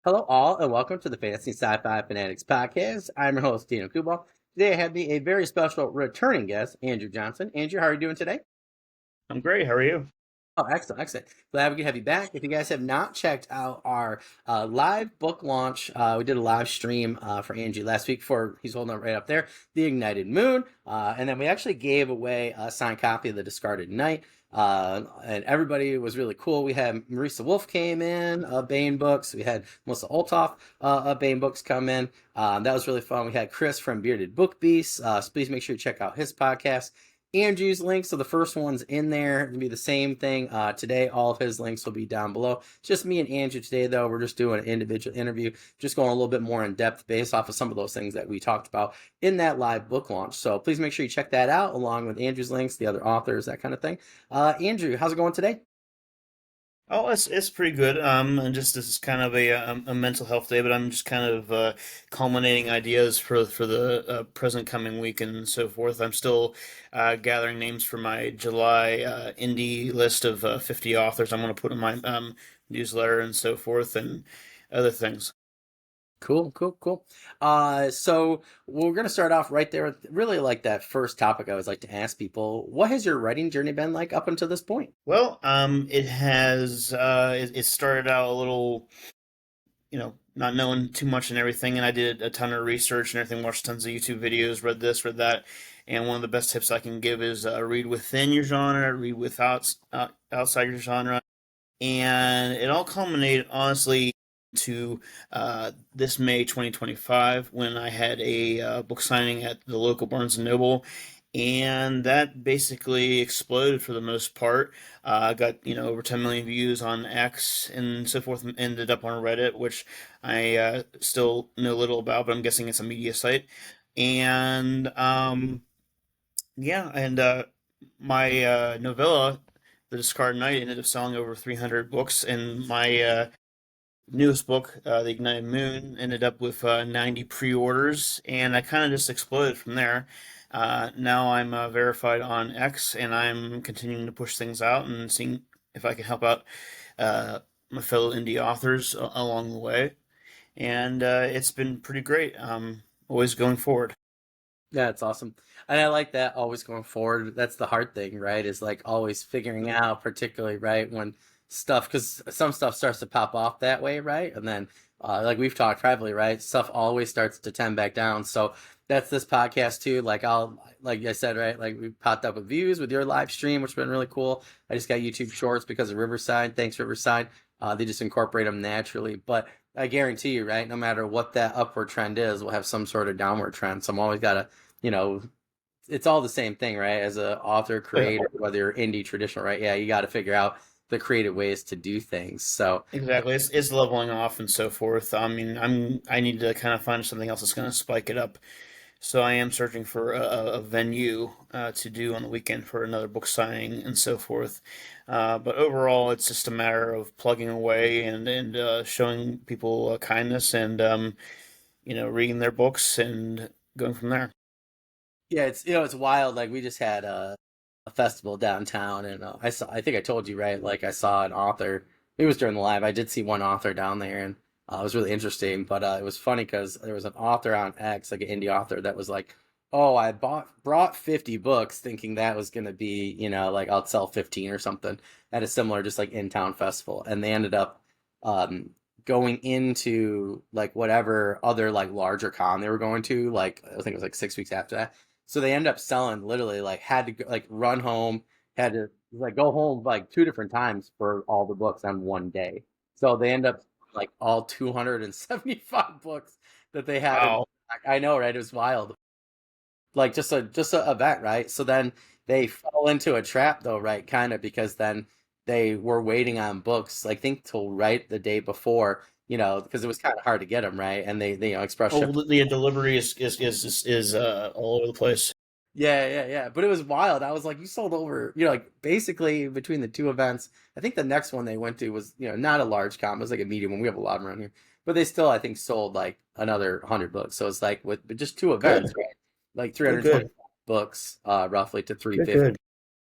Hello, all, and welcome to the Fantasy Sci-Fi Fanatics podcast. I'm your host, Dino Coolbaugh. Today, I have me a very special returning guest, Andrew Johnston. Andrew, how are you doing today? I'm great. How are you? Oh, excellent, excellent. Glad we could have you back. If you guys have not checked out our live book launch, we did a live stream for Angie last week for, he's holding up right up there, The Ignited Moon. And then we actually gave away a signed copy of The Discarded Knight. And everybody was really cool. We had Marisa Wolf came in, Bane Books. We had Melissa Olthoff Bane Books come in. That was really fun. We had Chris from Bearded Book Beasts. So please make sure you check out his podcast. Andrew's links, so the first one's in there. It'll be the same thing today. All of his links will be down below. It's just me and Andrew today, though. We're just doing an individual interview, just going a little bit more in depth based off of some of those things that we talked about in that live book launch. So please make sure you check that out along with Andrew's links, the other authors, that kind of thing. Andrew, how's it going today? Oh, it's pretty good. And just this is kind of a mental health day, but I'm just kind of culminating ideas for the present coming week and so forth. I'm still gathering names for my July indie list of 50 authors I'm going to put in my newsletter and so forth and other things. Cool, cool, cool. So we're gonna start off right there with really like that first topic I always like to ask people. What has your writing journey been like up until this point? Well, it has it started out a little, not knowing too much and everything. And I did a ton of research and everything, watched tons of YouTube videos, read this, read that. And one of the best tips I can give is read within your genre, read outside your genre. And it all culminated, honestly, to this May 2025 when I had a book signing at the local Barnes& and Noble. And that basically exploded for the most part. I got over 10 million views on X and so forth, and ended up on Reddit, which I still know little about, but I'm guessing it's a media site. And yeah, and my novella, The Discarded Knight, ended up selling over 300 books, and my newest book, The Ignited Moon, ended up with 90 pre-orders, and I kind of just exploded from there. Now I'm verified on X, and I'm continuing to push things out and seeing if I can help out my fellow indie authors along the way. And it's been pretty great. Always going forward. Yeah, it's awesome. And I like that always going forward. That's the hard thing, right? Is like always figuring out, particularly, right, when stuff, because some stuff starts to pop off that way, right? And then, like we've talked privately, right? Stuff always starts to tend back down. So that's this podcast too. Like I said, right? Like we popped up with views with your live stream, which has been really cool. I just got YouTube Shorts because of Riverside. Thanks, Riverside. They just incorporate them naturally. But I guarantee you, right? No matter what that upward trend is, we'll have some sort of downward trend. So I'm always got to you know, it's all the same thing, right? As an author, Oh, yeah. creator, whether you're indie, traditional, right? Yeah, you got to figure out the creative ways to do things. So, Exactly. It's leveling off and so forth. I mean, I need to kind of find something else that's going to spike it up. So I am searching for a venue to do on the weekend for another book signing and so forth. But overall, it's just a matter of plugging away and showing people kindness and reading their books and going from there. yeah, it's wild. Like we just had a festival downtown, and I think I told you, right? Like I saw an author. It was during the live. I did see one author down there, and it was really interesting. But it was funny because there was an author on X, like an indie author, that was like, "Oh, I brought 50 books, thinking that was gonna be, like I'll sell 15 or something at a similar, just like in town festival," and they ended up um going into like whatever other like larger con they were going to. Like I think it was like 6 weeks after that, so they end up selling literally like had to go, like run home, had to like go home like two different times for all the books on one day. So they end up like all 275 books that they had in Wow. stock. I know, right? It was wild. Like just a event, right? So then they fell into a trap though, right? Kind of because then they were waiting on books, like think till right the day before, because it was kind of hard to get them, right? And they express Oh, ship. the delivery is all over the place. Yeah, yeah, yeah. But it was wild. I was like, you sold over, like basically between the two events. I think the next one they went to was, not a large comp. It was like a medium one. We have a lot of them around here. But they still, I think, sold like another 100 books. So it's like with just two events, Good. right? Like Good. 320 Good. books, roughly to Good. 350. Good.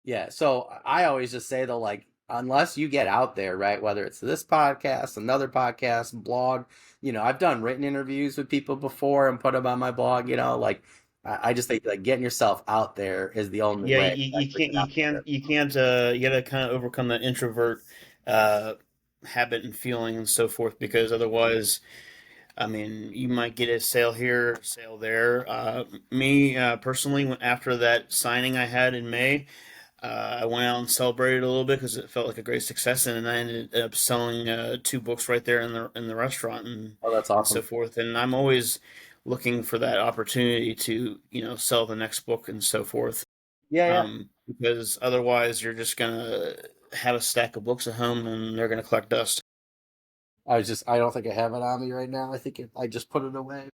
Yeah. So I always just say though, like unless you get out there, right? Whether it's this podcast, another podcast, blog, I've done written interviews with people before and put them on my blog, like I just think like getting yourself out there is the only Yeah, way you, to you actually can't get out there. you gotta kind of overcome that introvert uh habit and feeling and so forth, because otherwise, I mean, you might get a sale here, sale there. Me personally, after that signing I had in May, I went out and celebrated a little bit because it felt like a great success, and then I ended up selling two books right there in the restaurant Oh, that's and so awesome. forth. And I'm always looking for that opportunity to sell the next book and so forth, Yeah, yeah. because otherwise you're just gonna have a stack of books at home and they're gonna collect dust. I don't think I have it on me right now. I just put it away.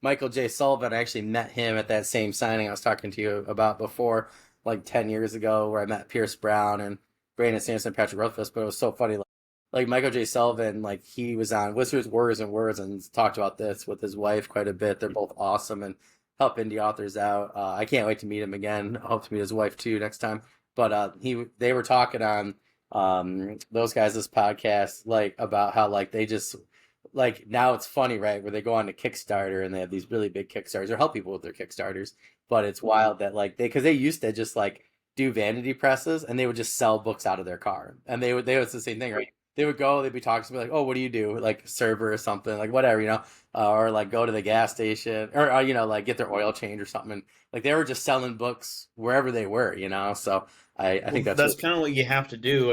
Michael J. Sullivan, I actually met him at that same signing I was talking to you about before, like 10 years ago, where I met Pierce Brown and Brandon Sanderson and Patrick Rothfuss. But it was so funny. Like Michael J. Sullivan, like he was on Whispers, Words, and Words and talked about this with his wife quite a bit. They're both awesome and help indie authors out. I can't wait to meet him again. I hope to meet his wife too next time. But they were talking on those guys this podcast like about how like they just like now it's funny, right? Where they go on to Kickstarter and they have these really big Kickstarters or help people with their Kickstarters. But it's wild that like because they used to just like do vanity presses and they would just sell books out of their car. And they was the same thing, right? They'd be talking to me like, oh, what do you do? Like server or something, like whatever, or like go to the gas station or, like get their oil change or something. And, like they were just selling books wherever they were. So I think Well, that's that's really kind of what you have to do.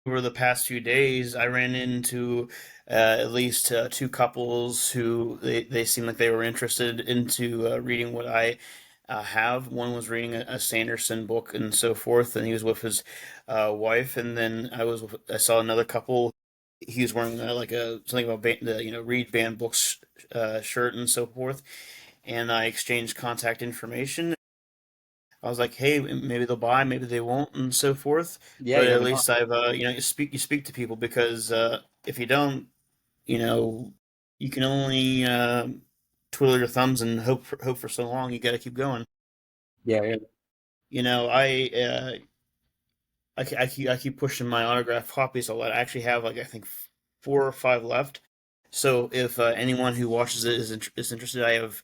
Over the past few days, I ran into at least two couples who they seemed like they were interested into reading what I have. One was reading a Sanderson book and so forth, and he was with his wife. And then I saw another couple. He was wearing like a something about the read banned books shirt and so forth. And I exchanged contact information. I was like, hey, maybe they'll buy, maybe they won't, and so forth. yeah, But you at never know. least I've you speak to people, because if you don't, you know, you can only twiddle your thumbs and hope for so long. You got to keep going. Yeah, yeah. You know, I keep pushing my autograph copies a lot. I actually have like I think four or five left. So if anyone who watches it is interested, I have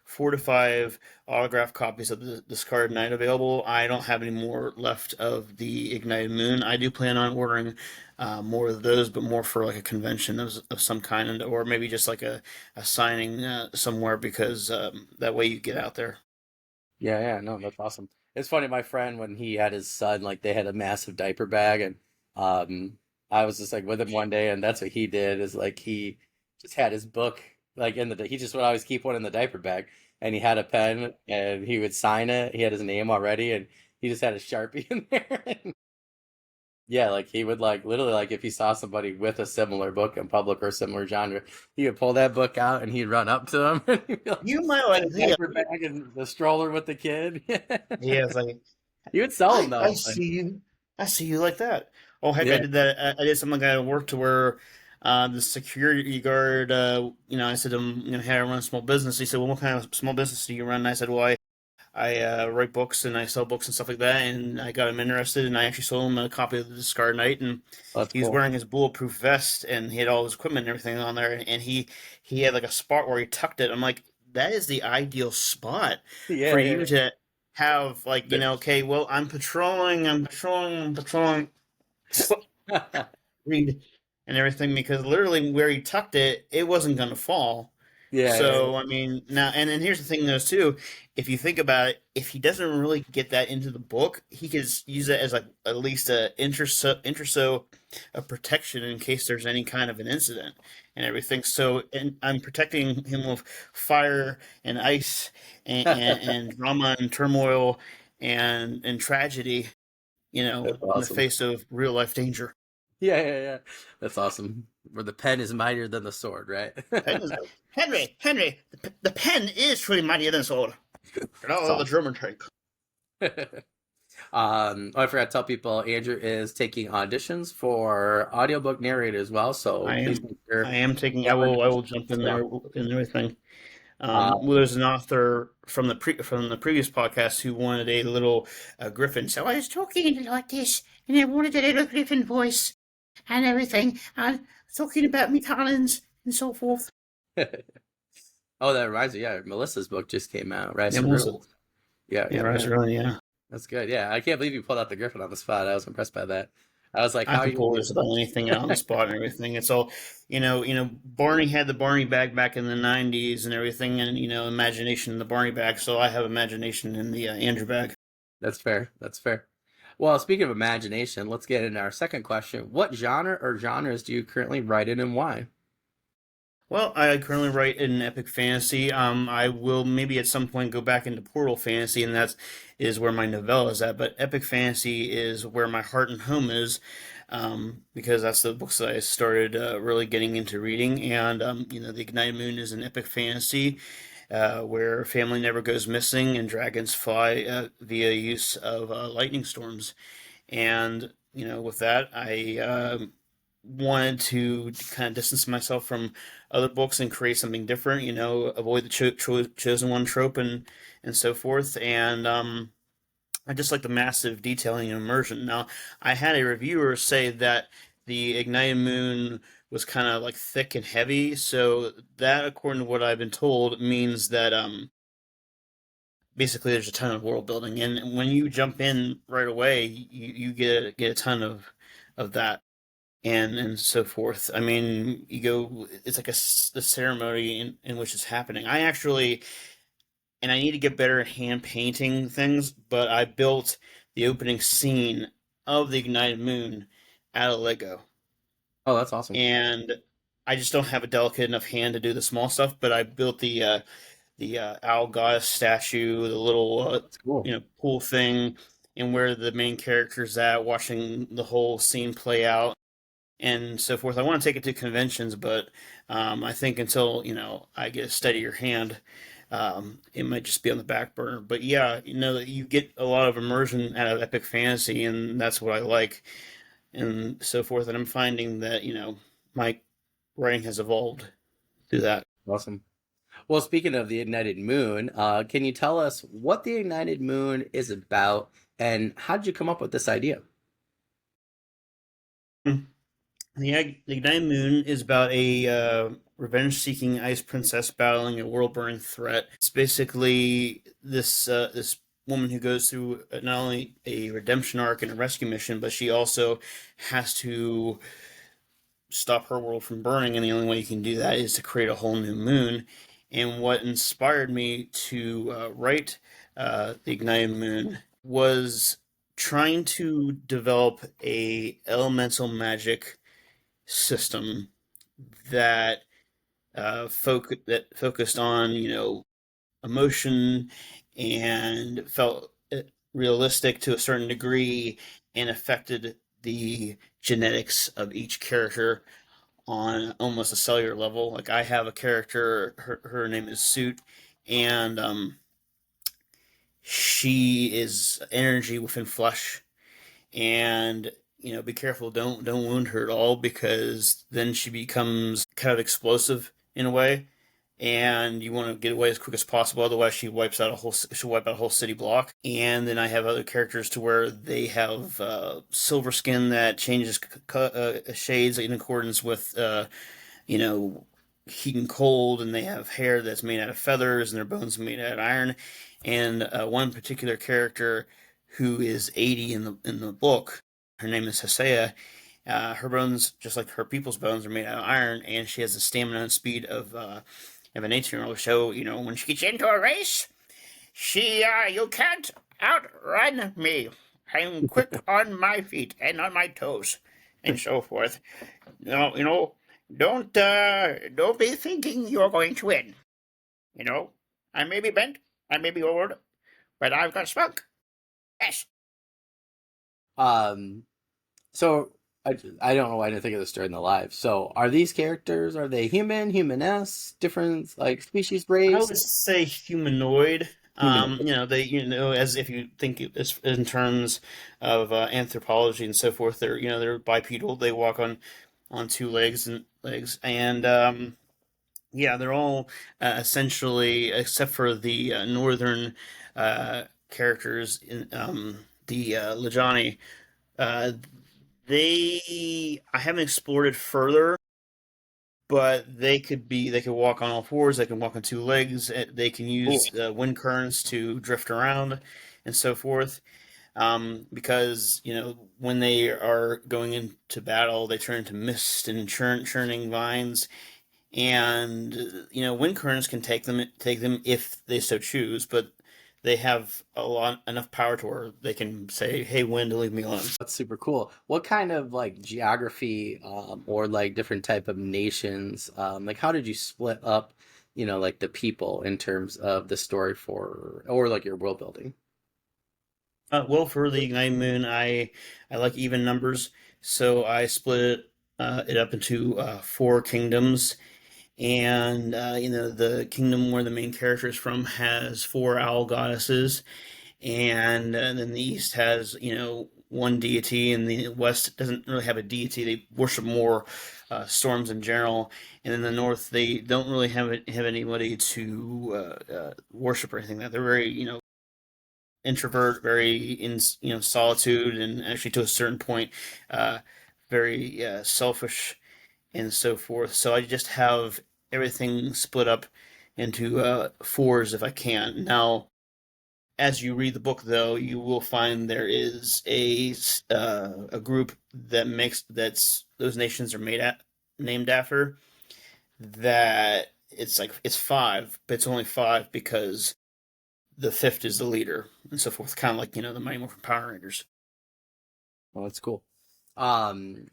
four to five autograph copies of the Discarded Knight available. I don't have any more left of the Ignited Moon. I do plan on ordering more of those, but more for like a convention of some kind, or maybe just like a signing somewhere, because that way you get out there. Yeah, yeah, no, that's awesome. It's funny, my friend, when he had his son, like they had a massive diaper bag, and I was just like with him one day, and that's what he did is like he just had his book like he just would always keep one in the diaper bag, and he had a pen, and he would sign it. He had his name already, and he just had a Sharpie in there. Yeah, like he would like literally like if he saw somebody with a similar book in public or similar genre, he would pull that book out and he'd run up to them and he'd be like, You might had like a diaper bag and the stroller with the kid. yeah, it's like He would sell them I though. Like, see you. I see you like that. Oh, heck, I yeah, did that. I did something like that at work to where the security guard, I said to him, hey, I run a small business. He said, well, what kind of small business do you run? And I said, well, I write books and I sell books and stuff like that. And I got him interested, and I actually sold him a copy of the Discard Knight. And that's he was cool. wearing his bulletproof vest, and he had all his equipment and everything on there. And he had like a spot where he tucked it. I'm like, that is the ideal spot for Yeah, you yeah, to have, like, yeah. okay, well, I'm patrolling, read and everything, because literally where he tucked it, it wasn't going to fall. Yeah, yeah, So I mean, now and here's the thing, though, too. If you think about it, if he doesn't really get that into the book, he could use it as like at least a inch or so of protection in case there's any kind of an incident and everything. So, and I'm protecting him with fire and ice and drama and turmoil and tragedy, that's in the awesome. face of real life danger. Yeah, yeah, yeah. That's awesome. Where the pen is mightier than the sword, right? Pen is, Henry, the pen is truly mightier than sword. Get out That's of the awesome. German tank. I forgot to tell people Andrew is taking auditions for audiobook narrator as well. So I please am, make sure I am taking. whoever I knows. will jump in there and everything. Well, there's an author from the previous podcast who wanted a little griffin. So I was talking like this, and I wanted a little griffin voice and everything, and talking about me talons and so forth. Oh, that reminds me. Yeah, Melissa's book just came out, Rise Yeah, to Melissa. Rule. Yeah, Yeah, yeah, right, yeah. really, yeah. That's good. Yeah, I can't believe you pulled out the Griffin on the spot. I was impressed by that. I was like, I how can pull you? just about anything out on the spot and everything. It's all, Barney had the Barney bag back in the '90s and everything, and imagination in the Barney bag. So I have imagination in the Andrew bag. That's fair. That's fair. Well, speaking of imagination, let's get into our second question. What genre or genres do you currently write in and why? Well, I currently write in epic fantasy. I will maybe at some point go back into portal fantasy, and that is where my novella is at. But epic fantasy is where my heart and home is, because that's the books that I started really getting into reading. And the Ignited Moon is an epic fantasy where family never goes missing and dragons fly via use of lightning storms. And with that, I wanted to kind of distance myself from other books and create something different. Avoid the chosen one trope and so forth. And I just like the massive detailing and immersion. Now, I had a reviewer say that the Ignited Moon was kind of like thick and heavy, so that, according to what I've been told, means that basically there's a ton of world building, and when you jump in right away, you get a ton of that and so forth. I mean, you go, it's like the ceremony in which it's happening. I actually, and I need to get better at hand painting things, but I built the opening scene of the Ignited Moon out of Lego. Oh, that's awesome. And I just don't have a delicate enough hand to do the small stuff, but I built the owl goddess statue, the little That's cool. pool thing, and where the main character's at, watching the whole scene play out and so forth. I want to take it to conventions, but I think until I get a steadier hand, it might just be on the back burner. But yeah, you get a lot of immersion out of epic fantasy, and that's what I like, and so forth. And I'm finding that my writing has evolved through that. Awesome. Well, speaking of the Ignited Moon, can you tell us what the Ignited Moon is about and how did you come up with this idea? The Ignited Moon is about a revenge-seeking ice princess battling a world-burning threat. It's basically this woman who goes through not only a redemption arc and a rescue mission, but she also has to stop her world from burning, and the only way you can do that is to create a whole new moon. And what inspired me to write the Ignited Moon was trying to develop a elemental magic system that that focused on emotion and felt realistic to a certain degree and affected the genetics of each character on almost a cellular level. Like I have a character, her name is Suit, and she is energy within flesh, and be careful, don't wound her at all, because then she becomes kind of explosive in a way, and you want to get away as quick as possible, otherwise she'll wipe out a whole city block. And then I have other characters to where they have silver skin that changes shades in accordance with you know heat and cold, and they have hair that's made out of feathers and their bones made out of iron. And one particular character who is 80 in the book, her name is Hesea. Her bones, just like her people's bones, are made out of iron, and she has the stamina and speed of an 18-year-old. So when she gets into a race, she you can't outrun me. I'm quick on my feet and on my toes, and so forth. No, don't be thinking you're going to win. I may be bent, I may be old, but I've got spunk. Yes. Um, so I don't know why I didn't think of this during the live. So are these characters, are they human, humaness, different like species, I race? would say humanoid. Humanoid. They, as if you think in terms of anthropology and so forth, they're bipedal. They walk on two legs, and Yeah, they're all essentially, except for the northern characters, in the Lajani. Uh, I haven't explored it further, but they could walk on all fours. They can walk on two legs. They can Cool. use wind currents to drift around, and so forth. Because when they are going into battle, they turn into mist and churning vines, and wind currents can take them if they so choose, but they have a lot enough power to where they can say, "Hey, wind, leave me alone." That's super cool. What kind of like geography or like different type of nations, like how did you split up, like the people in terms of the story for or like your world building? Well, for the Ignited Moon, I like even numbers, so I split it up into four kingdoms, and the kingdom where the main character is from has four owl goddesses, and then the east has one deity, and the west doesn't really have a deity. They worship more storms in general, and in the north they don't really have anybody to worship or anything. That they're very introvert, very in solitude, and actually to a certain point, uh, very selfish and so forth. So I just have everything split up into fours if I can. Now, as you read the book, though, you will find there is a group that's those nations are named after. That it's five, but it's only five because the fifth is the leader and so forth. Kind of like the Mighty Morphin Power Rangers. Well, that's cool. Um,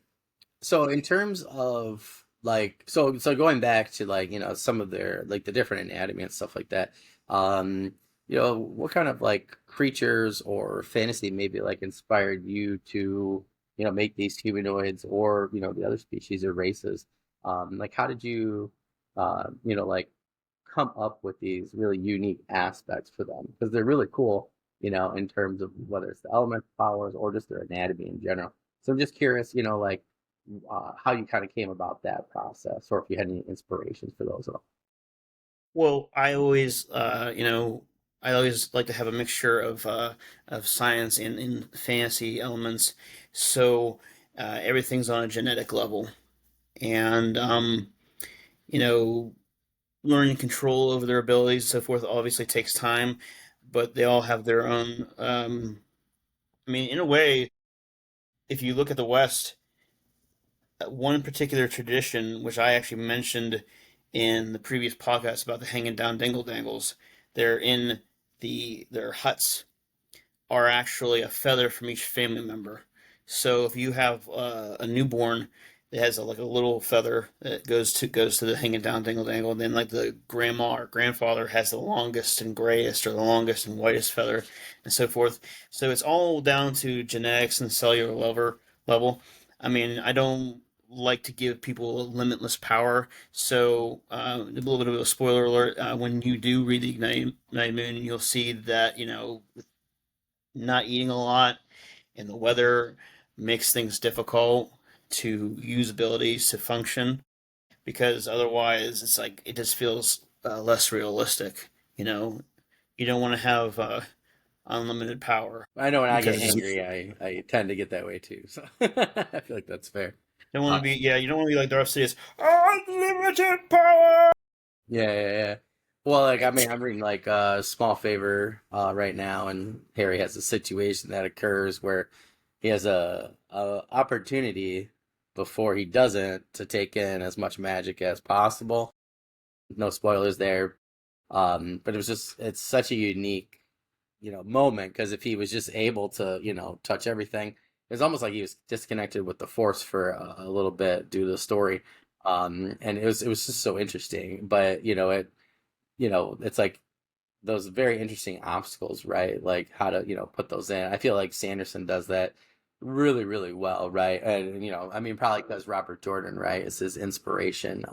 so in terms of like so going back to like, some of their like the different anatomy and stuff like that, um, what kind of like creatures or fantasy maybe like inspired you to, make these humanoids or, the other species or races? Like how did you like come up with these really unique aspects for them? Because they're really cool, in terms of whether it's the elemental powers or just their anatomy in general. So I'm just curious, like how you kind of came about that process, or if you had any inspirations for those at all. Well, I always like to have a mixture of science and fantasy elements. So everything's on a genetic level, and you know, learning control over their abilities and so forth obviously takes time, but they all have their own. I mean, in a way, if you look at the West, one particular tradition, which I actually mentioned in the previous podcast about the hanging down dingle dangles, they're in their huts are actually a feather from each family member. So if you have a newborn that has like a little feather that goes to the hanging down dingle dangle, and then like the grandma or grandfather has the longest and grayest or the longest and whitest feather, and so forth. So it's all down to genetics and cellular level. I mean, I don't like to give people limitless power. So a little bit of a spoiler alert: when you do read the Ignited Moon, you'll see that not eating a lot and the weather makes things difficult to use abilities to function because otherwise it's like it just feels less realistic. You know, you don't want to have unlimited power I know when I get because you angry, I tend to get that way too. So I feel like that's fair. don't want Uh, to be you don't want to be like Darth Sidious. Unlimited power. yeah, yeah, yeah. Well, like I mean, I'm reading like Small Favor right now, and Harry has a situation that occurs where he has a opportunity before he doesn't to take in as much magic as possible. No spoilers there. But it's such a unique, moment because if he was just able to, touch everything, it's almost like he was disconnected with the force for a little bit due to the story. And it was just so interesting. But, it's like those very interesting obstacles, right? Like how to, put those in. I feel like Sanderson does that really, really well, right? And, I mean, probably because Robert Jordan, right, is his inspiration,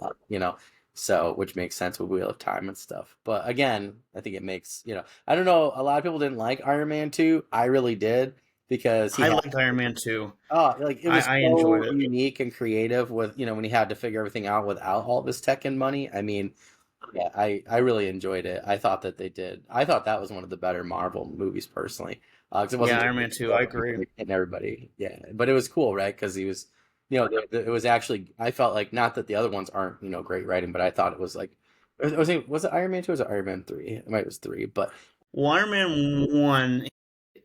so which makes sense with Wheel of Time and stuff. But again, I think it makes, I don't know, a lot of people didn't like Iron Man 2. I really did because he I had liked Iron Man 2. like it was I enjoyed so it. unique and creative with when he had to figure everything out without all this tech and money. I mean, yeah, I really enjoyed it. I thought that they did. I thought that was one of the better Marvel movies personally, because it Yeah, wasn't just Iron Man 2, I agree. hitting everybody. Yeah, but it was cool, right? Because he was, it was actually. I felt like not that the other ones aren't great writing, but I thought it was like, was it Iron Man 2 or was it Iron Man 3? It might was 3, but Well, Iron Man 1,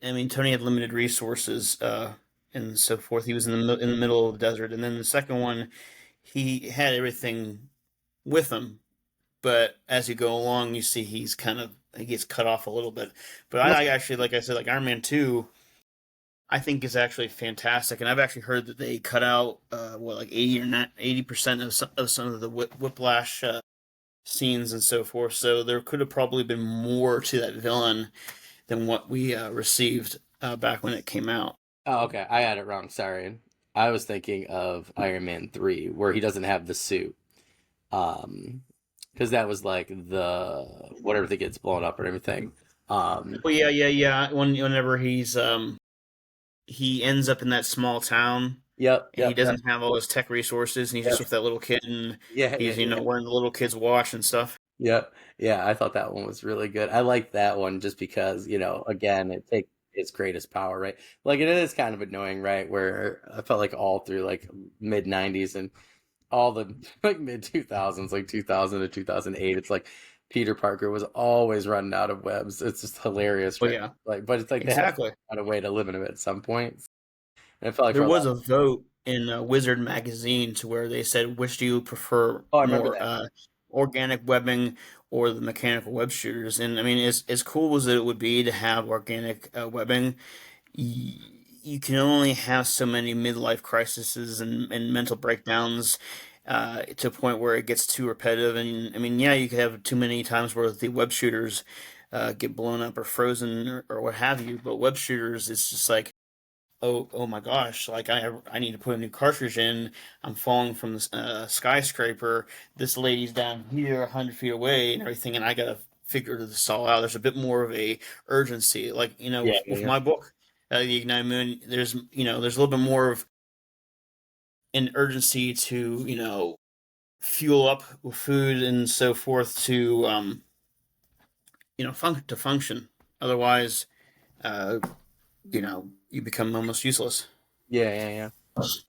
I mean, Tony had limited resources and so forth. He was in the middle of the desert. And then the second one, he had everything with him. But as you go along, you see he gets cut off a little bit. But well, I actually, like I said, like Iron Man 2, I think is actually fantastic. And I've actually heard that they cut out, like 80 or not 80% of some of the whiplash scenes and so forth. So there could have probably been more to that villain than what we received back when it came out. oh, okay, I had it wrong. Sorry, I was thinking of Iron Man 3, where he doesn't have the suit. Um, because that was like the whatever that gets blown up and everything. Well, yeah, yeah, yeah. Whenever he ends up in that small town Yep, and he yep, yep, doesn't have all his tech resources and he's just yep. with that little kid and Yeah, yeah, he's yeah. wearing the little kid's watch and stuff. Yep. Yeah, I thought that one was really good. I like that one just because, again, it takes its greatest power, right? Like it is kind of annoying, right? Where I felt like all through like mid 90s and all the like mid 2000s, like 2000 to 2008, it's like Peter Parker was always running out of webs. It's just hilarious, Well, right? yeah, Like, but it's like they had to exactly. find a way to limit him at some point. And I felt like for There a was lot. a vote in Wizard magazine to where they said, which do you prefer Oh, I remember more, that. organic webbing or the mechanical web shooters? And I mean, as cool as it would be to have organic webbing, y- you can only have so many midlife crises and mental breakdowns to a point where it gets too repetitive. And I mean, yeah, you could have too many times where the web shooters get blown up or frozen or what have you. But web shooters, it's just like, oh my gosh, like I need to put a new cartridge in. I'm falling from this skyscraper. This lady's down here 100 feet away and everything, and I gotta figure this all out. There's a bit more of a urgency, like Yeah, yeah, with yeah. my book, the Ignite Moon. There's a little bit more of an urgency to fuel up with food and so forth to to function. Otherwise, uh, you become almost useless. Yeah, yeah, yeah.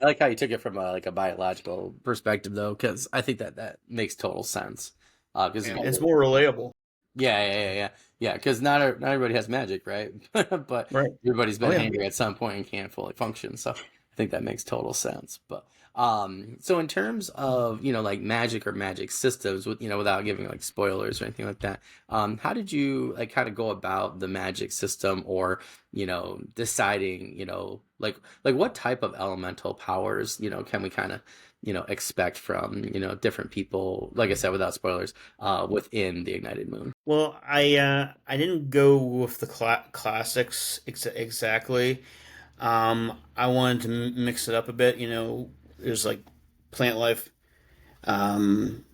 I like how you took it from like a biological perspective, though, because I think that that makes total sense. Because Yeah, it's more relatable. yeah, yeah, yeah, yeah, yeah. Because not everybody has magic, right? But Right. everybody's Oh been yeah. hangry at some point and can't fully function. So I think that makes total sense. But so in terms of like magic or magic systems, with without giving like spoilers or anything like that, how did you like kind of go about the magic system, or deciding like what type of elemental powers can we kind of expect from different people, like I said, without spoilers, within the Ignited Moon. Well, I didn't go with the classics exactly. I wanted to mix it up a bit. There's like plant life, um,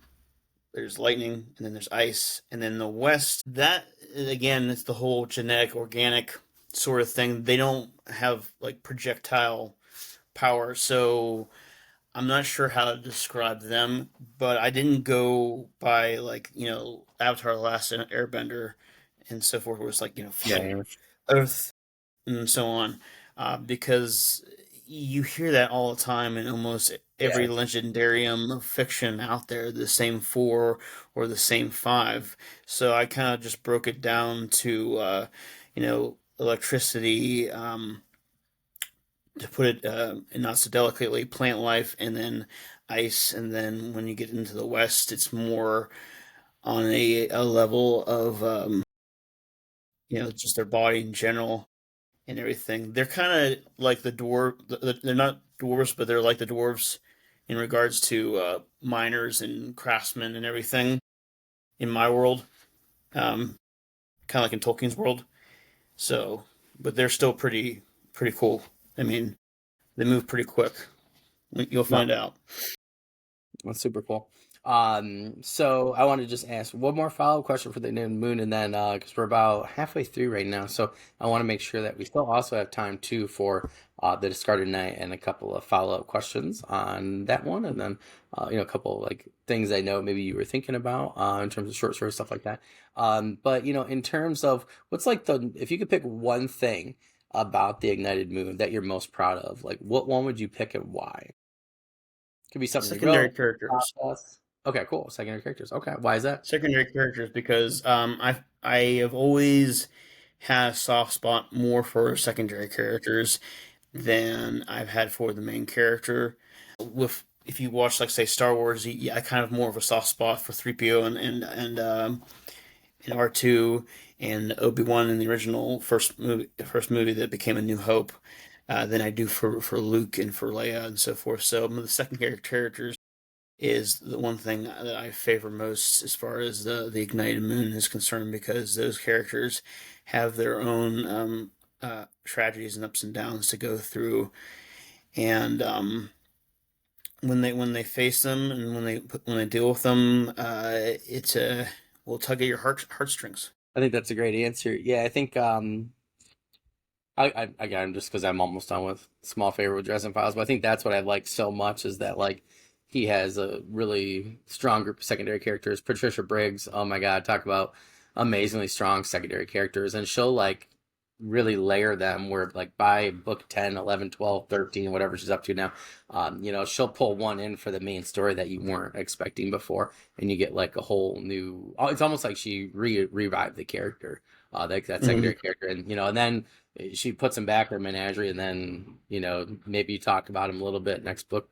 there's lightning, and then there's ice, and then the West. That again, it's the whole genetic, organic sort of thing. They don't have like projectile power, so I'm not sure how to describe them, but I didn't go by like, Avatar: The Last Airbender and so forth, where it's like, Yeah, fire, yeah, earth, and so on, because you hear that all the time in almost every yeah, legendarium of fiction out there, the same four or the same five. So I kind of just broke it down to, electricity, to put it not so delicately, plant life, and then ice, and then when you get into the west, it's more on a level of just their body in general and everything. They're kind of like the dwarf. They're not dwarves, but they're like the dwarves in regards to miners and craftsmen and everything in my world. Um, Kind of like in Tolkien's world. So, but they're still pretty cool. I mean, they move pretty quick. You'll no, find out. that's super cool. So I want to just ask one more follow-up question for the Ignited Moon, and then because we're about halfway through right now, so I want to make sure that we still also have time too for the Discarded Knight and a couple of follow-up questions on that one, and then a couple like things I know maybe you were thinking about in terms of short story stuff like that. But in terms of what's like the if you could pick one thing about the Ignited Moon that you're most proud of, like what one would you pick and why? Could be something you Secondary wrote, characters. process. Okay, cool. Secondary characters. Okay, why is that? Secondary characters because I have always had a soft spot more for secondary characters than I've had for the main character. With if you watch like say Star Wars, I kind of more of a soft spot for 3PO and R2 and Obi-Wan in the original first movie that became A New Hope than I do for Luke and for Leia and so forth. So the secondary characters is the one thing that I favor most as far as the Ignited Moon is concerned because those characters have their own tragedies and ups and downs to go through, and when they face them and when they deal with them, it's a will tug at your heartstrings. I think that's a great answer. Yeah, I think I again just because I'm almost done with small favorite with Dresden Files, but I think that's what I like so much is that like he has a really strong group of secondary characters. Patricia Briggs, oh my God, talk about amazingly strong secondary characters, and she'll like really layer them where like by book 10, 11, 12, 13, whatever she's up to now, she'll pull one in for the main story that you weren't expecting before, and you get like a whole new. Oh, it's almost like she revived the character, that Hmm. secondary character, and then she puts him back in her menagerie, and then maybe you talk about him a little bit next book.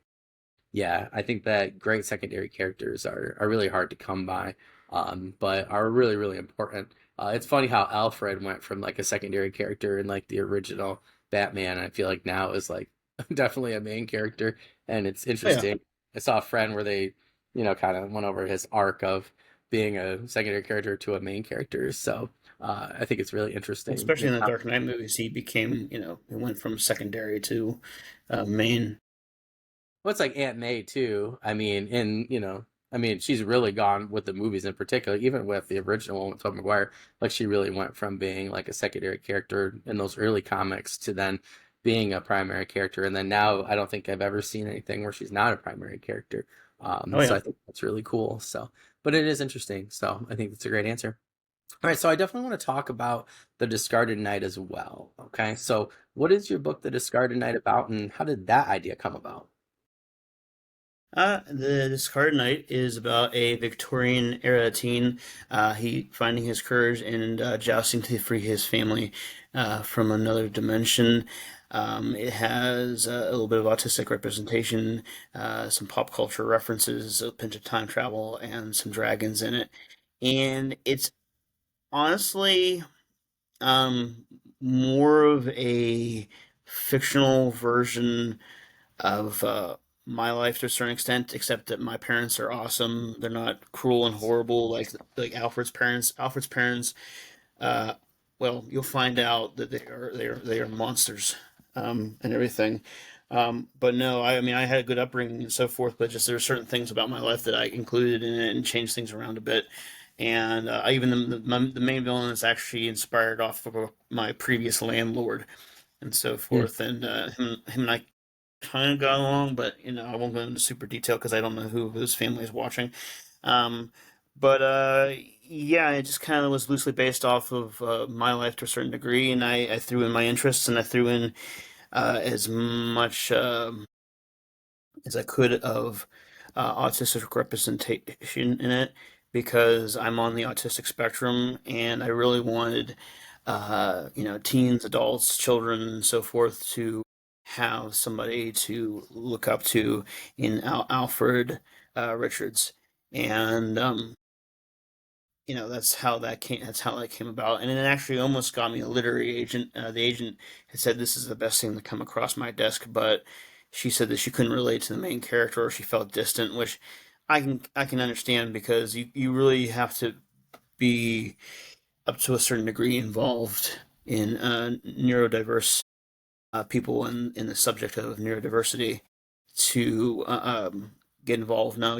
Yeah, I think that great secondary characters are really hard to come by, but are really really important. It's funny how Alfred went from like a secondary character in like the original Batman. I feel like now is like definitely a main character, and it's Oh yeah, interesting. I saw a friend where they kind of went over his arc of being a secondary character to a main character. So I think it's really interesting. especially in the Dark Knight movies, he became he went from secondary to main. Well, it's like Aunt May too. I mean, she's really gone with the movies in particular, even with the original one with Tobey Maguire. Like, she really went from being like a secondary character in those early comics to then being a primary character, and then now I don't think I've ever seen anything where she's not a primary character. Oh So yeah. I think that's really cool. So, but it is interesting. So I think that's a great answer. All right, so I definitely want to talk about the Discarded Knight as well. Okay, so what is your book, The Discarded Knight, about, and how did that idea come about? The Discarded Knight is about a Victorian era teen. He finding his courage and jousting to free his family from another dimension. It has a little bit of autistic representation, some pop culture references, a pinch of time travel, and some dragons in it. And it's honestly um, more of a fictional version of my life to a certain extent, except that my parents are awesome. They're not cruel and horrible like Alfred's parents. Alfred's parents, uh, well, you'll find out that they are monsters, and everything. But no, I mean I had a good upbringing and so forth, but just there are certain things about my life that I included in it and changed things around a bit. And I even the main villain is actually inspired off of my previous landlord and so Hmm. forth. And him and I kind of got along, but I won't go into super detail because I don't know whose family is watching. Um, but yeah, it just kind of was loosely based off of my life to a certain degree, and I threw in my interests and I threw in as much as I could of autistic representation in it because I'm on the autistic spectrum, and I really wanted teens, adults, children, and so forth to have somebody to look up to in Alfred Richards, and that's how that came about, and it actually almost got me a literary agent. The agent had said this is the best thing to come across my desk, but she said that she couldn't relate to the main character or she felt distant, which I can understand because you really have to be up to a certain degree involved in neurodiverse people in the subject of neurodiversity to get involved. Now,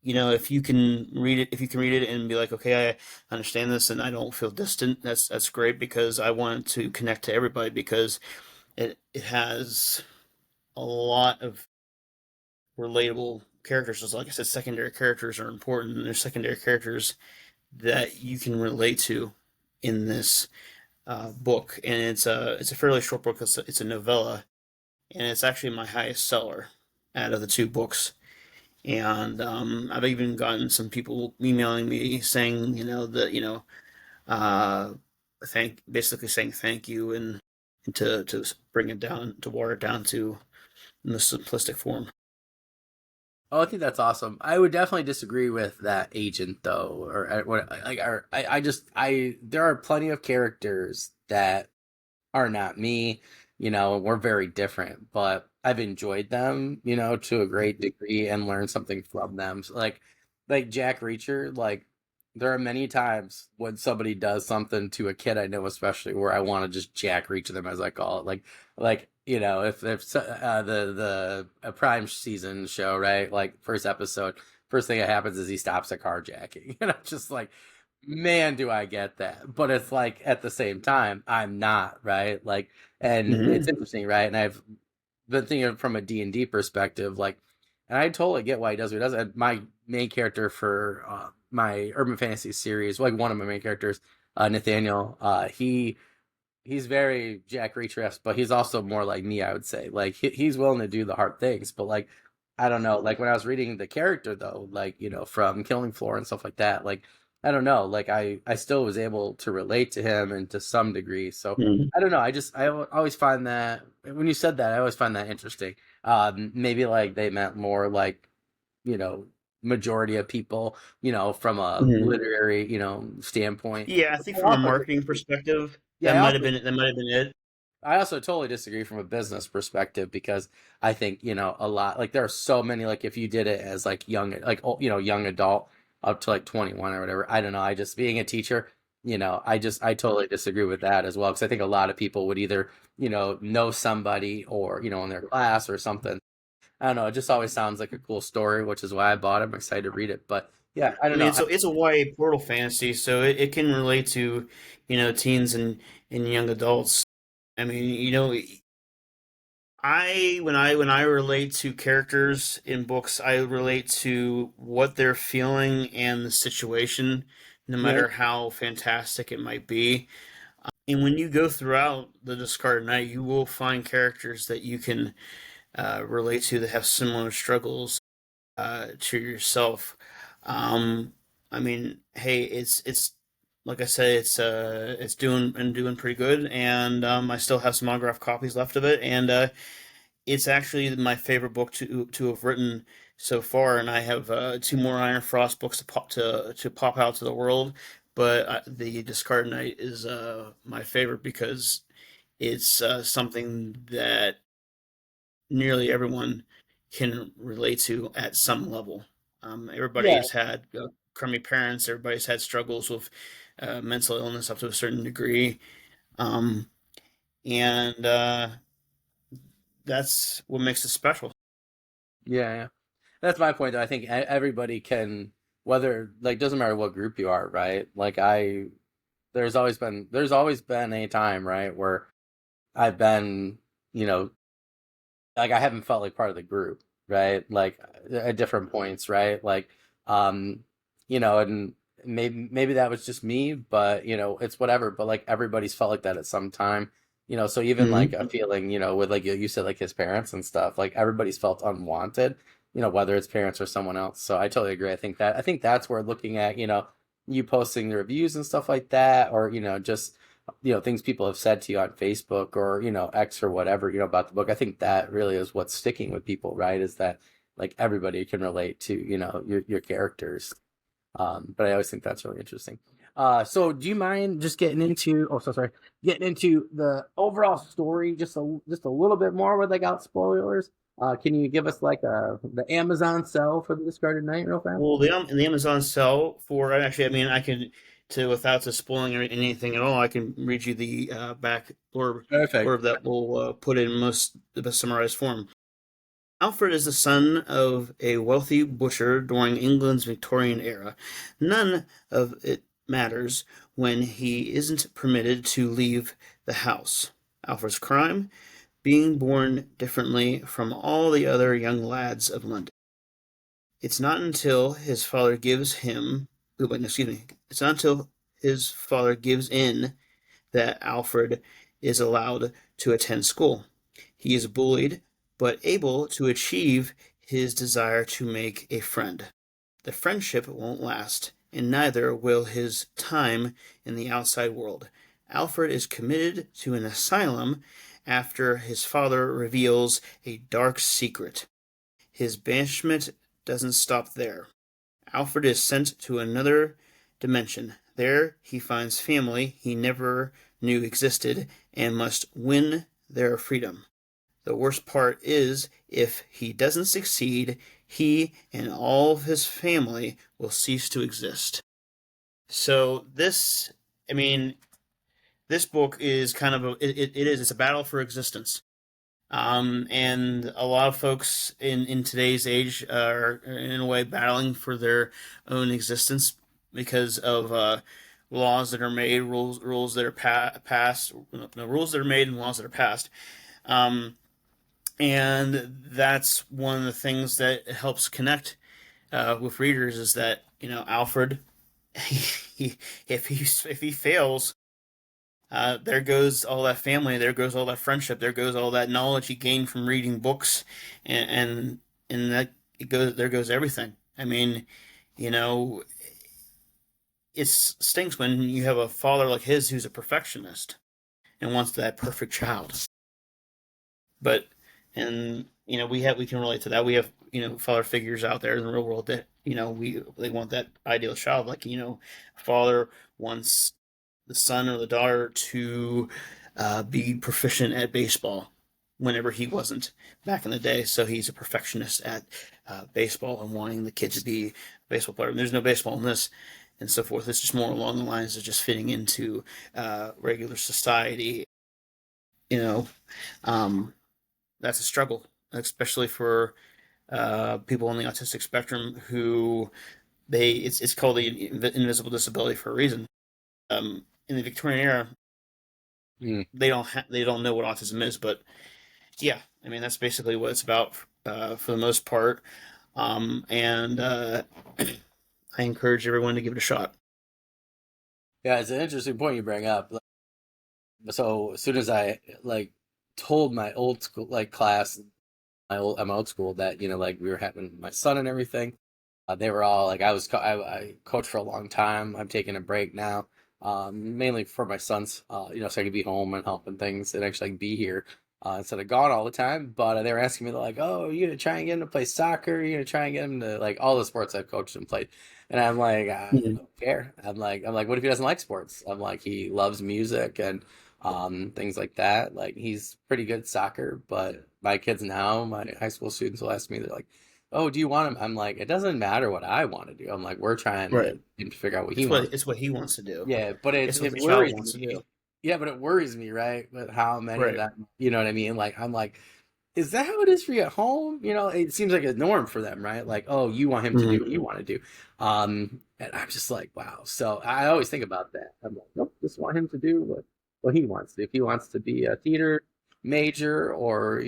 if you can read it and be like, okay, I understand this and I don't feel distant, that's great, because I want to connect to everybody, because it has a lot of relatable characters. So like I said, secondary characters are important, and there's secondary characters that you can relate to in this book, and it's a fairly short book. It's a novella, and it's actually my highest seller out of the two books. And I've even gotten some people emailing me saying, that uh, basically saying thank you, and to bring it down, to water it down to in the simplistic form. Oh, I think that's awesome. I would definitely disagree with that agent though, I there are plenty of characters that are not me. We're very different, but I've enjoyed them, to a great degree and learned something from them. So, like Jack Reacher, like there are many times when somebody does something to a kid I know, especially where I want to just Jack Reach them, as I call it. Like if the a Prime season show, right? Like first episode, first thing that happens is he stops a carjacking, and I'm just like, man, do I get that. But it's like at the same time I'm not, right? Like, and it's Mm-hmm. interesting, right? And I've been thinking from a D&D perspective, like, and I totally get why he does what he does. And my main character for my urban fantasy series, like one of my main characters, Nathaniel, he's very Jack Reacher-esque, but he's also more like me, I would say. Like he's willing to do the hard things, but like I don't know. Like when I was reading the character though, like from Killing Floor and stuff like that, like I don't know. Like I still was able to relate to him and to some degree. So Mm-hmm. I don't know. I always find that when you said that, I always find that interesting. Maybe like they meant more like you know majority of people, from a Mm-hmm. literary standpoint. Yeah, I think I from a also, marketing perspective, yeah, that might have been it. I also totally disagree from a business perspective because I think, a lot like there are so many like if you did it as like young like young adult up to like 21 or whatever. I don't know. I just being a teacher, I totally disagree with that as well because I think a lot of people would either, know somebody or, in their class or something. I don't know. It just always sounds like a cool story, which is why I bought it. I'm excited to read it. But yeah, I I don't mean, know. it's a YA portal fantasy, so it can relate to, teens and young adults. I mean, when I relate to characters in books, I relate to what they're feeling and the situation, no Yeah. matter how fantastic it might be. And when you go throughout the Discarded Knight, you will find characters that you can relate to that have similar struggles to yourself. Um, I mean, hey, it's like I said, it's doing pretty good, and I still have some autographed copies left of it, and it's actually my favorite book to have written so far, and I have two more Iron Frost books to pop out to the world. But the Discarded Knight is my favorite because it's something that nearly everyone can relate to at some level. Yeah. Everybody's had crummy parents. Everybody's had struggles with mental illness up to a certain degree, um, and that's what makes it special. Yeah. Yeah. That's my point. Though. I think everybody can, whether like doesn't matter what group you are, right? Like there's always been a time, right, where I've been, you know, like I haven't felt like part of the group, right? Like at different points, right? Like, um, and maybe that was just me, but it's whatever. But like everybody's felt like that at some time, So even like Mm-hmm. a feeling, with like you said, like his parents and stuff, like everybody's felt unwanted, whether it's parents or someone else. So I totally agree. I think that's where looking at, you posting the reviews and stuff like that, or just things people have said to you on Facebook or X or whatever about the book. I think that really is what's sticking with people, right? Is that like everybody can relate to your characters. But I always think that's really interesting. So do you mind just getting into? Oh, so sorry, getting into the overall story just a little bit more without spoilers. Can you give us like the Amazon sell for the Discarded Knight real fast? Well, the Amazon sell for actually, I mean, I can to without spoiling anything at all, I can read you the back blurb Perfect. that will put it in the best summarized form. Alfred is the son of a wealthy butcher during England's Victorian era. None of it matters when he isn't permitted to leave the house. Alfred's crime? Being born differently from all the other young lads of London. It's not until his father gives him, oh, wait, no, excuse me, it's not until his father gives in that Alfred is allowed to attend school. He is bullied, but able to achieve his desire to make a friend. The friendship won't last, and neither will his time in the outside world. Alfred is committed to an asylum after his father reveals a dark secret. His banishment doesn't stop there. Alfred is sent to another dimension. There he finds family he never knew existed and must win their freedom. The worst part is, if he doesn't succeed, he and all of his family will cease to exist. So this, I mean, this book is kind of it's a battle for existence. And a lot of folks in today's age are in a way battling for their own existence because of laws that are made, rules that are passed, no, rules that are made and laws that are passed. Um, and that's one of the things that helps connect with readers is that Alfred, he, if he fails, there goes all that family, there goes all that friendship, there goes all that knowledge he gained from reading books, and that it goes there goes everything. I mean, you know, it stinks when you have a father like his who's a perfectionist and wants that perfect child. But and we can relate to that. We have father figures out there in the real world that they want that ideal child. Like a father wants the son or the daughter to be proficient at baseball whenever he wasn't back in the day. So he's a perfectionist at baseball and wanting the kid to be a baseball player. And there's no baseball in this and so forth. It's just more along the lines of just fitting into regular society. You know, um, that's a struggle, especially for people on the autistic spectrum who it's called the invisible disability for a reason. In the Victorian era, Mm. they don't know what autism is, but yeah, I mean that's basically what it's about for the most part. And I encourage everyone to give it a shot. Yeah, it's an interesting point you bring up. So as soon as I told my old school class, my old school that like we were having my son and everything, they were all like I coached for a long time. I'm taking a break now, mainly for my sons, so I could be home and helping things and actually be here instead of gone all the time. But they were asking me like, "Oh, are you gonna try and get him to play soccer? Are you gonna try and get him to like all the sports I've coached and played?" And I'm like, I Mhm. don't care. I'm like, what if he doesn't like sports? I'm like, he loves music and things like that. Like he's pretty good at soccer, but my kids now, my high school students will ask me, they're like, "Oh, do you want him?" I'm like, it doesn't matter what I want to do. I'm like, we're trying Right. to figure out what he wants. It's what he wants to do. Yeah, but It's what it the child worries wants to me. do. Yeah, but it worries me, right? But how many of Right. them, you know what I mean? Like I'm like, is that how it is for you at home? It seems like a norm for them, right? Like, oh, you want him to do Mhm. what you want to do. And I'm just like, wow. So I always think about that. I'm like, nope, just want him to do what he wants to. If he wants to be a theater major or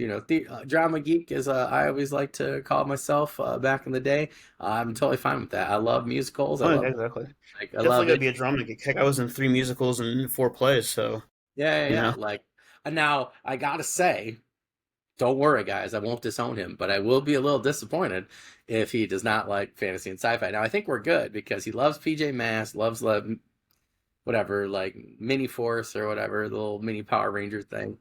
drama geek, as I always like to call myself back in the day, I'm totally fine with that. I love musicals. I Oh, yeah, love exactly. I Definitely love got to it. be a drama geek. Heck, I was in 3 musicals and 4 plays, so Yeah, yeah, you yeah. know. Like, and now I gotta say, don't worry, guys. I won't disown him, but I will be a little disappointed if he does not like fantasy and sci-fi. Now, I think we're good because he loves PJ Masks, loves whatever, like Mini Force or whatever, the little mini Power Ranger thing.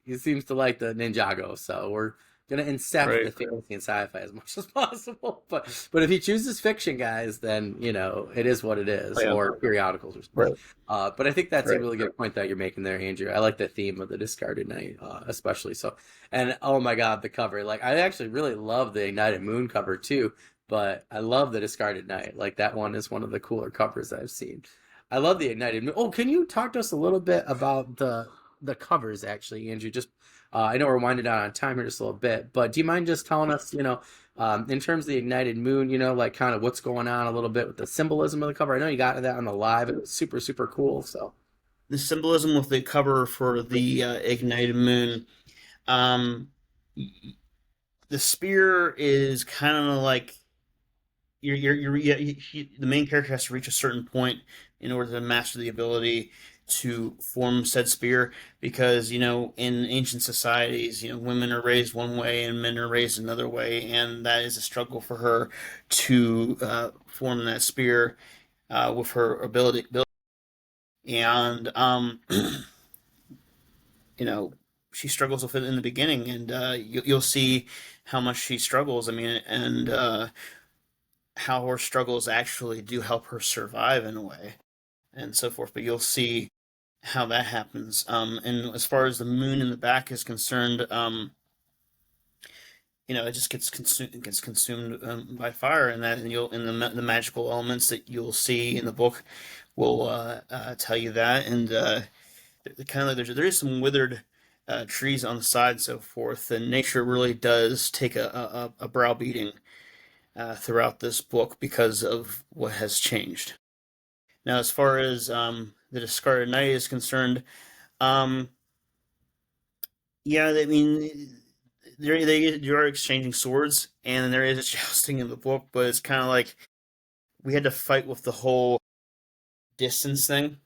He seems to like the Ninjago, so we're gonna incept the Right. fantasy and sci-fi as much as possible. But if he chooses fiction, guys, then it is what it Oh, is, yeah. or periodicals or something. Right. But I think that's a Right. really good point that you're making there, Andrew. I like the theme of the Discarded Knight, especially so. And oh my God, the cover! Like I actually really love the Ignited Moon cover too, but I love the Discarded Knight. Like that one is one of the cooler covers I've seen. I love the Ignited Moon. Oh, can you talk to us a little bit about the covers, actually, Andrew. Just I know we're winding down on time here just a little bit, but do you mind just telling us, in terms of the Ignited Moon, like kind of what's going on a little bit with the symbolism of the cover? I know you got that on the live. It was super, super cool. So The symbolism with the cover for the Ignited Moon. Um, the spear is kind of like the main character has to reach a certain point in order to master the ability to form said spear, because in ancient societies, women are raised one way and men are raised another way, and that is a struggle for her to form that spear with her ability. And you know she struggles with it in the beginning, and you'll see how much she struggles. I mean, and how her struggles actually do help her survive in a way, and so forth. But you'll see how that happens. And as far as the moon in the back is concerned, it just gets consumed by fire, and the magical elements that you'll see in the book will tell you that. And kind of there is some withered trees on the side and so forth, and nature really does take a browbeating throughout this book because of what has changed. Now, as far as the Discarded Knight is concerned, um, yeah, I mean, you are exchanging swords, and there is a jousting in the book, but it's kind of like we had to fight with the whole distance thing.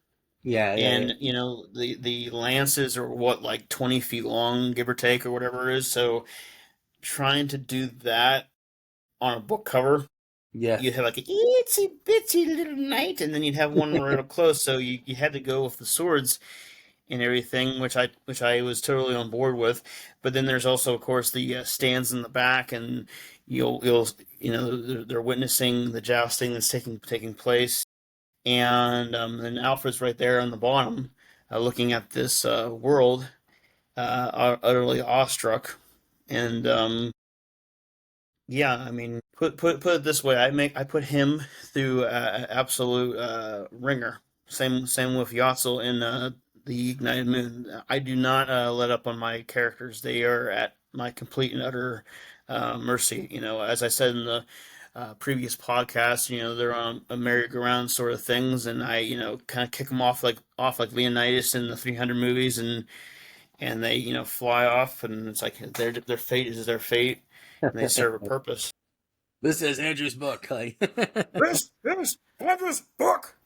yeah, yeah, yeah. And the lances are what, like 20 feet long, give or take, or whatever it is. So trying to do that on a book cover, Yeah. you'd have like a itsy bitsy little knight, and then you'd have one real close. So you had to go with the swords and everything, which I was totally on board with. But then there's also, of course, the stands in the back, and you'll they're witnessing the jousting that's taking place, and then Alfred's right there on the bottom, looking at this world, utterly awestruck, and yeah, I mean, put it this way, I put him through absolute ringer. Same with Yatzel in the Ignited Moon. I do not let up on my characters. They are at my complete and utter mercy. As I said in the previous podcast, they're on a merry-go-round sort of things, and I kind of kick them off like Leonidas in the 300 movies, and they fly off, and it's like their fate is their fate, and they serve a purpose. This is Andrew's book. Like, This is Andrew's book.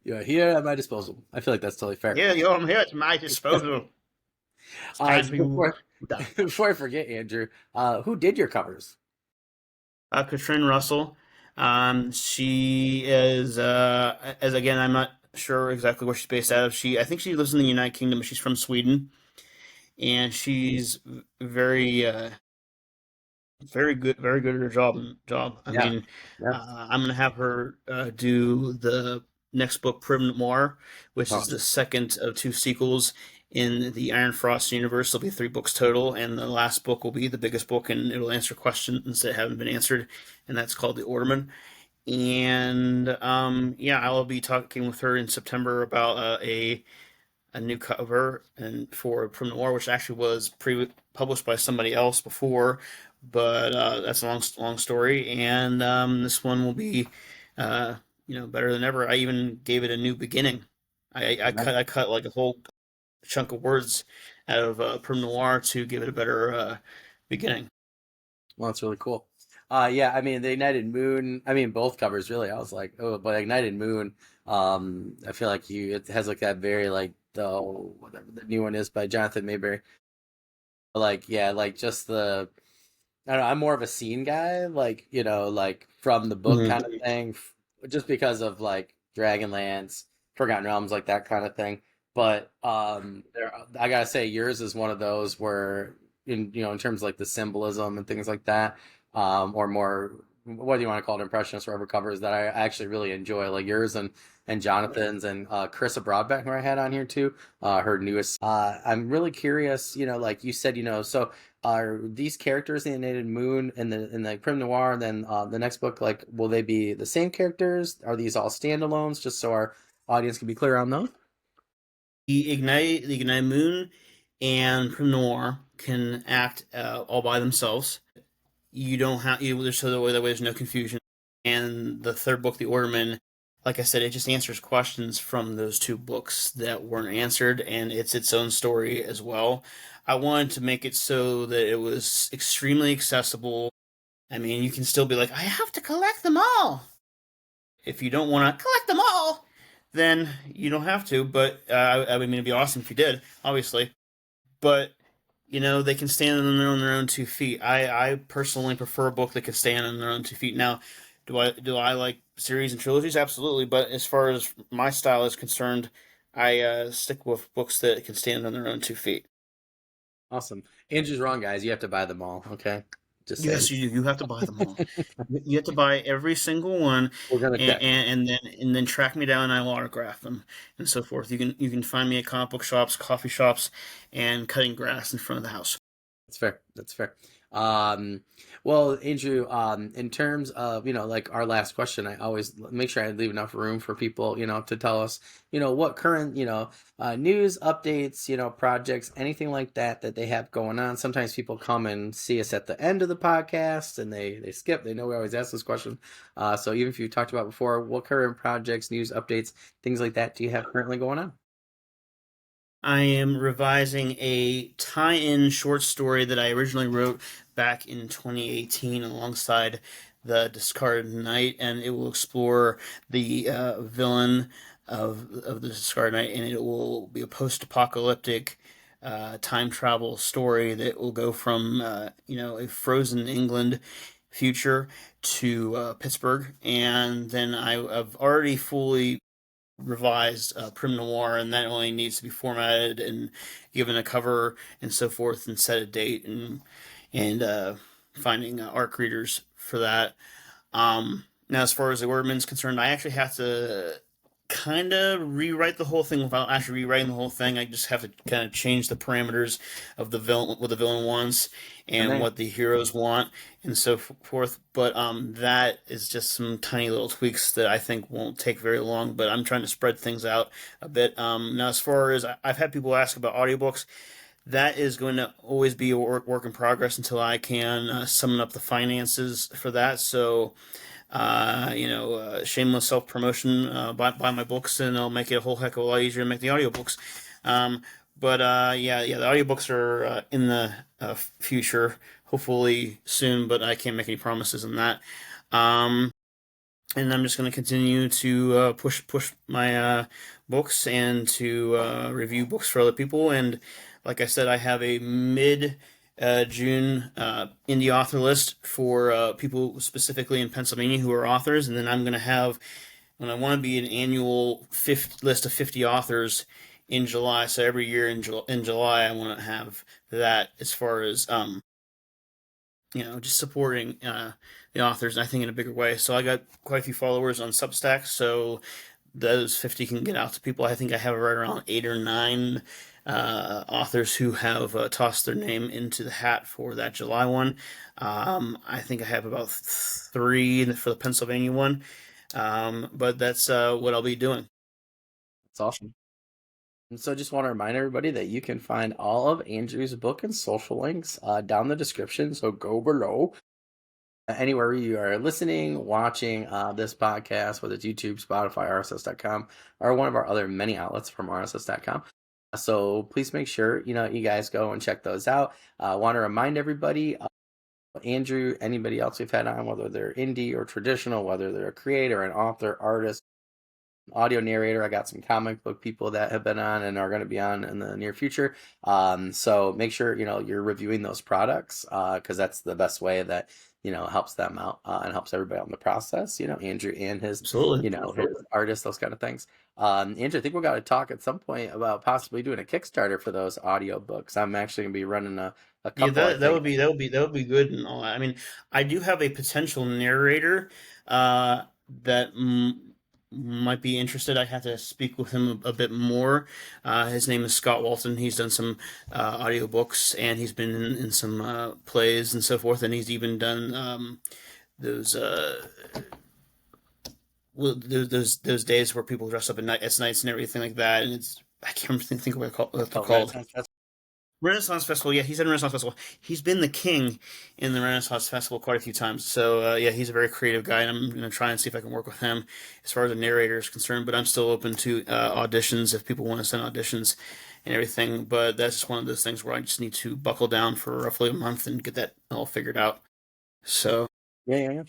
you're here at my disposal. I feel like that's totally fair. Yeah, I'm here at my disposal. It's time to Before, be done. before I forget, Andrew, who did your covers? Katrin Russell. She is, as again, I'm not sure exactly where she's based out of. I think she lives in the United Kingdom. She's from Sweden, and she's very, very good at her job. I Yeah, mean, yeah. I'm gonna have her do the next book, Prim Noir, which is the Awesome. second of two sequels in the Iron Frost universe. There'll be three books total, and the last book will be the biggest book, and it'll answer questions that haven't been answered, and that's called The Orderman. And yeah, I will be talking with her in September about a new cover and for Prim Noir, which actually was published by somebody else before, but that's a long story. And this one will be, better than ever. I even gave it a new beginning. I cut like a whole chunk of words out of Prim Noir to give it a better beginning. Well, that's really cool. Yeah, I mean, the Ignited Moon, I mean, both covers really. I was like, oh, but Ignited Moon, I feel like it has like that very like the whatever the new one is by Jonathan Mayberry. Like, yeah, like just I don't know, I'm more of a scene guy, like, like from the book Mm-hmm. kind of thing, just because of like Dragonlance, Forgotten Realms, like that kind of thing. But I gotta say, yours is one of those where, in terms of like the symbolism and things like that, or more, what do you want to call it, impressionist, whatever covers that I actually really enjoy, like yours and Jonathan's and Carissa Broadbeck, who I had on here too, her newest. I'm really curious, like you said, so are these characters in the Native Moon and the Prim Noir, and then the next book, like, will they be the same characters? Are these all standalones? Just so our audience can be clear on those. the Ignited Moon and Prim Noir can act all by themselves. You don't have so that way there's no confusion. And the third book, The Orderman, like I said, it just answers questions from those two books that weren't answered, and it's its own story as well. I wanted to make it so that it was extremely accessible. I mean, you can still be like, I have to collect them all. If you don't want to collect them all, then you don't have to. But I mean, it'd be awesome if you did, obviously. But they can stand on their own 2 feet. I personally prefer a book that can stand on their own 2 feet. Now, do I like series and trilogies? Absolutely. But as far as my style is concerned, I stick with books that can stand on their own 2 feet. Awesome. Andrew's wrong, guys. You have to buy them all. Okay, just saying. Yes, you do. You have to buy them all. You have to buy every single one, We're gonna check. and then track me down, and I will autograph them and so forth. You can find me at comic book shops, coffee shops, and cutting grass in front of the house. That's fair. That's fair. Um, well, Andrew, in terms of, like our last question, I always make sure I leave enough room for people, to tell us, what current, news, updates, projects, anything like that that they have going on. Sometimes people come and see us at the end of the podcast and they skip. They know we always ask this question. So even if you talked about before, what current projects, news, updates, things like that do you have currently going on? I am revising a tie-in short story that I originally wrote back in 2018 alongside The Discarded Knight, and it will explore the villain of The Discarded Knight, and it will be a post-apocalyptic time travel story that will go from a frozen England future to Pittsburgh, and then I've already fully revised Prim Noir, and that only needs to be formatted and given a cover and so forth, and set a date and finding ARC readers for that. Now, as far as the Orderman's concerned, I actually have to kind of rewrite the whole thing without actually rewriting the whole thing. I just have to kind of change the parameters of the villain, what the villain wants, And and then, what the heroes want, and so forth. But that is just some tiny little tweaks that I think won't take very long. But I'm trying to spread things out a bit. Now, as far as I've had people ask about audiobooks, that is going to always be a work in progress until I can summon up the finances for that. So shameless self promotion. Buy my books, and I'll make it a whole heck of a lot easier to make the audiobooks. But yeah, the audiobooks are in the future, hopefully soon, but I can't make any promises on that. Um, and I'm just going to continue to push my books and to review books for other people. And like I said, I have a mid June indie author list for people specifically in Pennsylvania who are authors, and then I'm going to have, when I want to be an annual list of 50 authors in July. So every year in July, I want to have that as far as just supporting the authors, I think, in a bigger way. So I got quite a few followers on Substack, so those 50 can get out to people. I think I have right around 8 or 9 authors who have tossed their name into the hat for that July one. I think I have about 3 for the Pennsylvania one, but that's what I'll be doing. that's awesome. And so just want to remind everybody that you can find all of Andrew's book and social links down the description. So go below. Anywhere you are listening, watching this podcast, whether it's YouTube, Spotify, RSS.com, or one of our other many outlets from RSS.com. So please make sure, you guys go and check those out. I want to remind everybody, Andrew, anybody else we've had on, whether they're indie or traditional, whether they're a creator, an author, artist, audio narrator. I got some comic book people that have been on and are going to be on in the near future. So make sure, you're reviewing those products because that's the best way that, helps them out and helps everybody out in the process, Andrew and his, Absolutely. his artists, those kind of things. Andrew, I think we're going to talk at some point about possibly doing a Kickstarter for those audio books. I'm actually going to be running a Yeah, couple, I think. that would be good and all that. I mean, I do have a potential narrator that might be interested. I have to speak with him a bit more. His name is Scott Walton. He's done some audiobooks, and he's been in some plays and so forth, and he's even done those those days where people dress up at night as knights and everything like that, and it's I can't remember think what they're Oh, called. Renaissance Festival. Renaissance Festival. Yeah, he's at Renaissance Festival. He's been the king in the Renaissance Festival quite a few times. So yeah, he's a very creative guy, and I'm gonna try and see if I can work with him as far as the narrator is concerned. But I'm still open to auditions if people want to send auditions and everything. But that's just one of those things where I just need to buckle down for roughly a month and get that all figured out. So Yeah.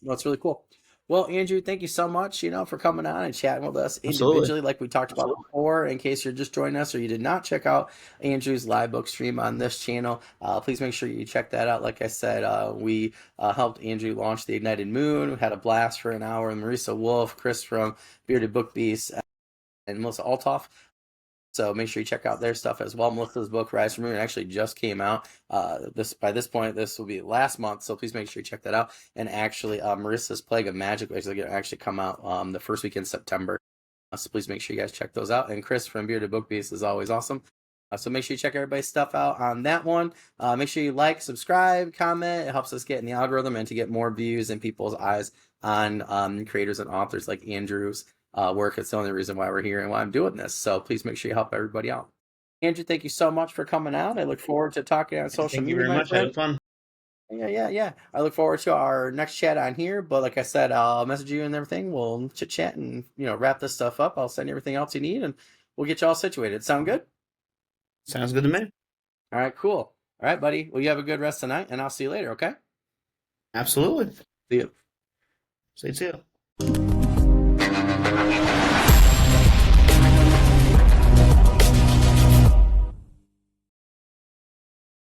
Well, it's really cool. Well, Andrew, thank you so much, for coming on and chatting with us absolutely, individually, like we talked about before. In case you're just joining us or you did not check out Andrew's live book stream on this channel, please make sure you check that out. Like I said, we helped Andrew launch the Ignited Moon. We had a blast for an hour. Marisa Wolf, Chris from Bearded Book Beast, and Melissa Altoff. So make sure you check out their stuff as well. Melissa's book, Rise from Moon, actually just came out. By this point, this will be last month. So please make sure you check that out. And actually, Marissa's Plague of Magic is going to actually come out the first week in September. So please make sure you guys check those out. And Chris from Bearded Book Beast is always awesome. So make sure you check everybody's stuff out on that one. Make sure you like, subscribe, comment. It helps us get in the algorithm and to get more views in people's eyes on creators and authors like Andrew's work. It's the only reason why we're here and why I'm doing this. So please make sure you help everybody out. Andrew, thank you so much for coming out. I look forward to talking on social media. Thank you very much. I had fun. Yeah. I look forward to our next chat on here. But like I said, I'll message you and everything. We'll chit chat and wrap this stuff up. I'll send you everything else you need and we'll get you all situated. Sound good? Sounds good to me. All right, cool. All right, buddy. Well, you have a good rest tonight, and I'll see you later. Okay? Absolutely. See you. See you.